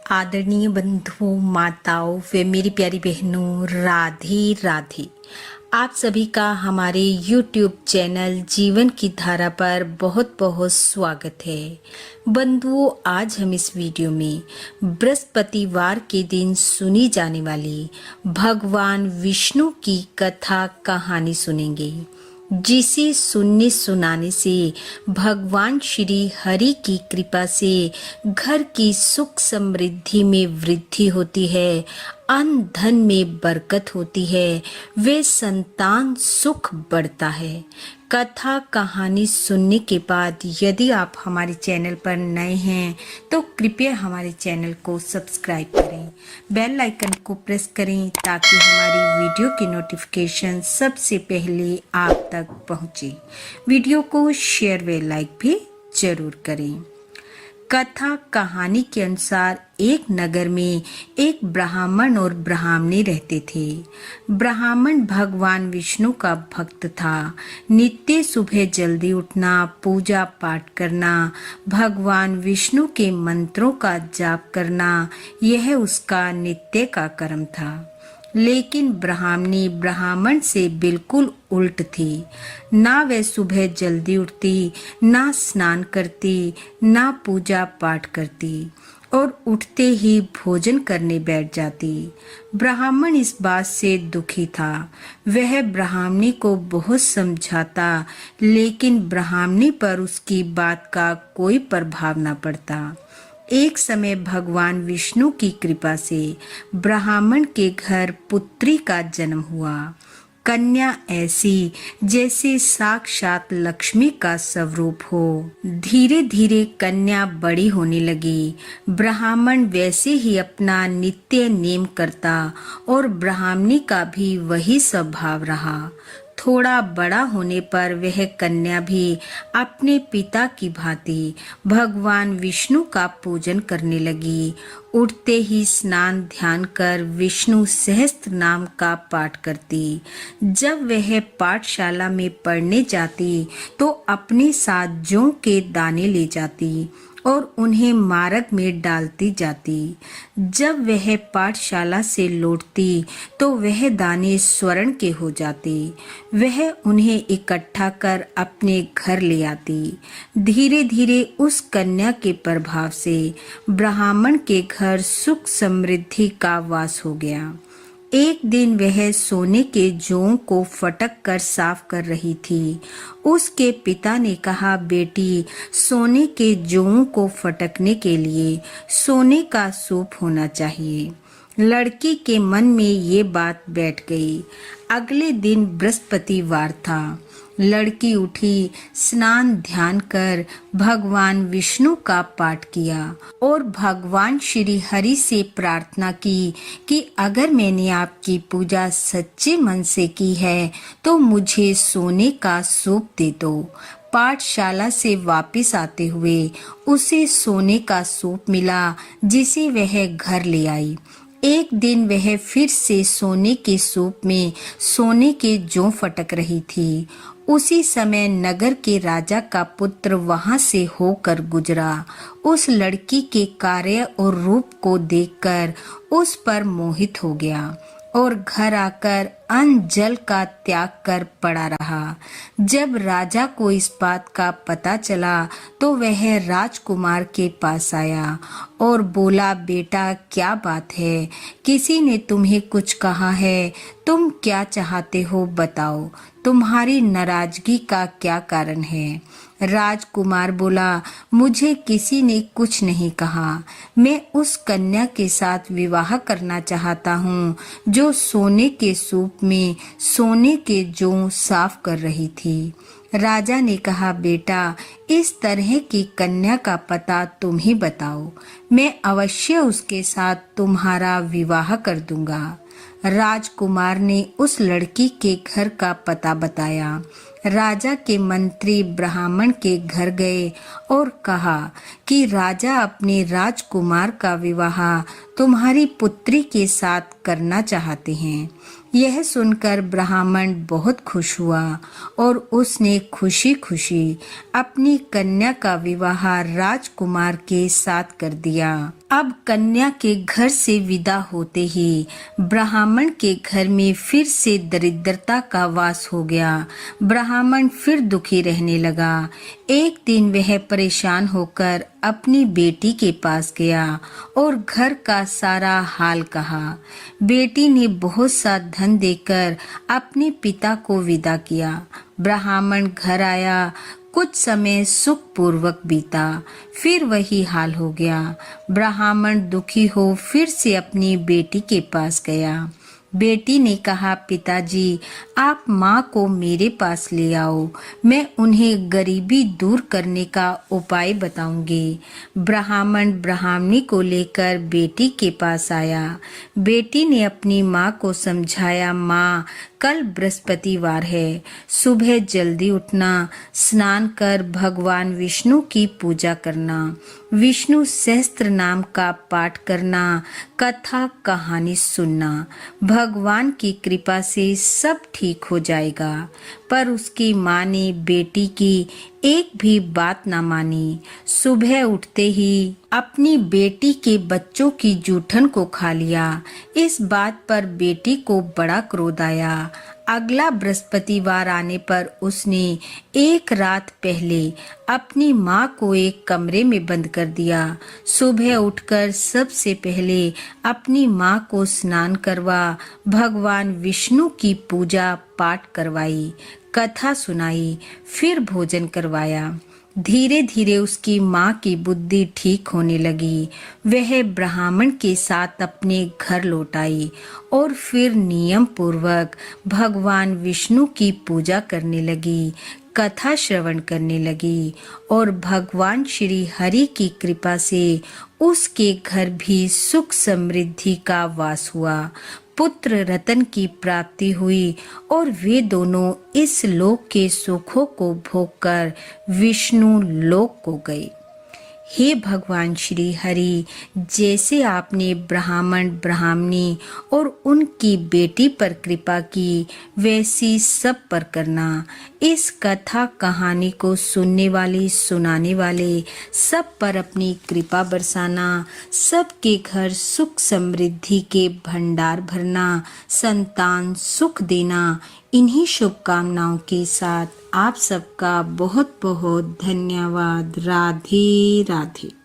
आदरणीय बंधुओं, माताओं व मेरी प्यारी बहनों, राधे राधे। आप सभी का हमारे YouTube चैनल जीवन की धारा पर बहुत बहुत स्वागत है। बंधुओं, आज हम इस वीडियो में बृहस्पतिवार के दिन सुनी जाने वाली भगवान विष्णु की कथा कहानी सुनेंगे, जिसे सुनने सुनाने से भगवान श्री हरि की कृपा से घर की सुख समृद्धि में वृद्धि होती है, अन्न धन में बरकत होती है, वे संतान सुख बढ़ता है। कथा कहानी सुनने के बाद यदि आप हमारे चैनल पर नए हैं तो कृपया हमारे चैनल को सब्सक्राइब करें, बेल आइकन को प्रेस करें ताकि हमारी वीडियो की नोटिफिकेशन सबसे पहले आप तक पहुंचे। वीडियो को शेयर व लाइक भी जरूर करें। कथा कहानी के अनुसार एक नगर में एक ब्राह्मण और ब्राह्मणी रहते थे। ब्राह्मण भगवान विष्णु का भक्त था। नित्य सुबह जल्दी उठना, पूजा पाठ करना, भगवान विष्णु के मंत्रों का जाप करना, यह उसका नित्य का कर्म था। लेकिन ब्राह्मणी ब्राह्मण से बिल्कुल उल्ट थी। ना वह सुबह जल्दी उठती, ना स्नान करती, ना पूजा पाठ करती और उठते ही भोजन करने बैठ जाती। ब्राह्मण इस बात से दुखी था। वह ब्राह्मणी को बहुत समझाता, लेकिन ब्राह्मणी पर उसकी बात का कोई प्रभाव न पड़ता। एक समय भगवान विष्णु की कृपा से ब्राह्मण के घर पुत्री का जन्म हुआ। कन्या ऐसी जैसे साक्षात लक्ष्मी का स्वरूप हो। धीरे धीरे कन्या बड़ी होने लगी। ब्राह्मण वैसे ही अपना नित्य नेम करता और ब्राह्मणी का भी वही स्वभाव रहा। थोड़ा बड़ा होने पर वह कन्या भी अपने पिता की भांति भगवान विष्णु का पूजन करने लगी। उठते ही स्नान ध्यान कर विष्णु सहस्त्र नाम का पाठ करती। जब वह पाठशाला में पढ़ने जाती तो अपने साथ जौ के दाने ले जाती और उन्हें मार्ग में डालती जाती। जब वह पाठशाला से लौटती तो वह दाने स्वर्ण के हो जाते। वह उन्हें इकट्ठा कर अपने घर ले आती। धीरे धीरे उस कन्या के प्रभाव से ब्राह्मण के घर सुख समृद्धि का वास हो गया। एक दिन वह सोने के जौ को फटक कर साफ कर रही थी। उसके पिता ने कहा, बेटी, सोने के जौ को फटकने के लिए सोने का सूप होना चाहिए। लड़की के मन में ये बात बैठ गई। अगले दिन बृहस्पतिवार था। लड़की उठी, स्नान ध्यान कर भगवान विष्णु का पाठ किया और भगवान श्री हरि से प्रार्थना की कि अगर मैंने आपकी पूजा सच्चे मन से की है तो मुझे सोने का सूप दे दो। पाठशाला से वापस आते हुए उसे सोने का सूप मिला, जिसे वह घर ले आई। एक दिन वह फिर से सोने के सूप में सोने के जौ फटक रही थी। उसी समय नगर के राजा का पुत्र वहां से होकर गुजरा। उस लड़की के कार्य और रूप को देखकर उस पर मोहित हो गया और घर आकर अन्न जल का त्याग कर पड़ा रहा। जब राजा को इस बात का पता चला तो वह राजकुमार के पास आया और बोला, बेटा, क्या बात है? किसी ने तुम्हें कुछ कहा है? तुम क्या चाहते हो, बताओ। तुम्हारी नाराजगी का क्या कारण है? राजकुमार बोला, मुझे किसी ने कुछ नहीं कहा। मैं उस कन्या के साथ विवाह करना चाहता हूँ जो सोने के सूप में सोने के जौ साफ कर रही थी। राजा ने कहा, बेटा, इस तरह की कन्या का पता तुम ही बताओ, मैं अवश्य उसके साथ तुम्हारा विवाह कर दूंगा। राजकुमार ने उस लड़की के घर का पता बताया। राजा के मंत्री ब्राह्मण के घर गए और कहा कि राजा अपने राजकुमार का विवाह तुम्हारी पुत्री के साथ करना चाहते हैं। यह सुनकर ब्राह्मण बहुत खुश हुआ और उसने खुशी खुशी अपनी कन्या का विवाह राजकुमार के साथ कर दिया। अब कन्या के घर से विदा होते ही ब्राह्मण के घर में फिर से दरिद्रता का वास हो गया। ब्राह्मण फिर दुखी रहने लगा। एक दिन वह परेशान होकर अपनी बेटी के पास गया और घर का सारा हाल कहा। बेटी ने बहुत सा धन देकर अपने पिता को विदा किया। ब्राह्मण घर आया। कुछ समय सुखपूर्वक बीता, फिर वही हाल हो गया। ब्राह्मण दुखी हो फिर से अपनी बेटी के पास गया। बेटी ने कहा, पिताजी आप माँ को मेरे पास ले आओ, मैं उन्हें गरीबी दूर करने का उपाय बताऊंगी। ब्राह्मण ब्राह्मणी को लेकर बेटी के पास आया। बेटी ने अपनी माँ को समझाया, माँ कल बृहस्पतिवार है, सुबह जल्दी उठना, स्नान कर भगवान विष्णु की पूजा करना, विष्णु सहस्त्र नाम का पाठ करना, कथा कहानी सुनना। भगवान की कृपा से सब ठीक हो जाएगा। पर उसकी माँ ने बेटी की एक भी बात न मानी। सुबह उठते ही अपनी बेटी के बच्चों की जूठन को खा लिया। इस बात पर बेटी को बड़ा क्रोध आया। अगला बृहस्पतिवार आने पर उसने एक रात पहले अपनी माँ को एक कमरे में बंद कर दिया। सुबह उठकर सबसे पहले अपनी माँ को स्नान करवा, भगवान विष्णु की पूजा पाठ करवाई, कथा सुनाई, फिर भोजन करवाया। धीरे धीरे उसकी माँ की बुद्धि ठीक होने लगी। वह ब्राह्मण के साथ अपने घर लौट आई और फिर नियम पूर्वक भगवान विष्णु की पूजा करने लगी, कथा श्रवण करने लगी और भगवान श्री हरि की कृपा से उसके घर भी सुख समृद्धि का वास हुआ। पुत्र रतन की प्राप्ति हुई और वे दोनों इस लोक के सुखों को भोगकर विष्णु लोक को गए। हे भगवान श्री हरि, जैसे आपने ब्राह्मण ब्राह्मणी और उनकी बेटी पर कृपा की, वैसी सब पर करना। इस कथा कहानी को सुनने वाले सुनाने वाले सब पर अपनी कृपा बरसाना, सबके घर सुख समृद्धि के भंडार भरना, संतान सुख देना। इन्हीं शुभकामनाओं के साथ आप सबका बहुत बहुत धन्यवाद। राधे राधे।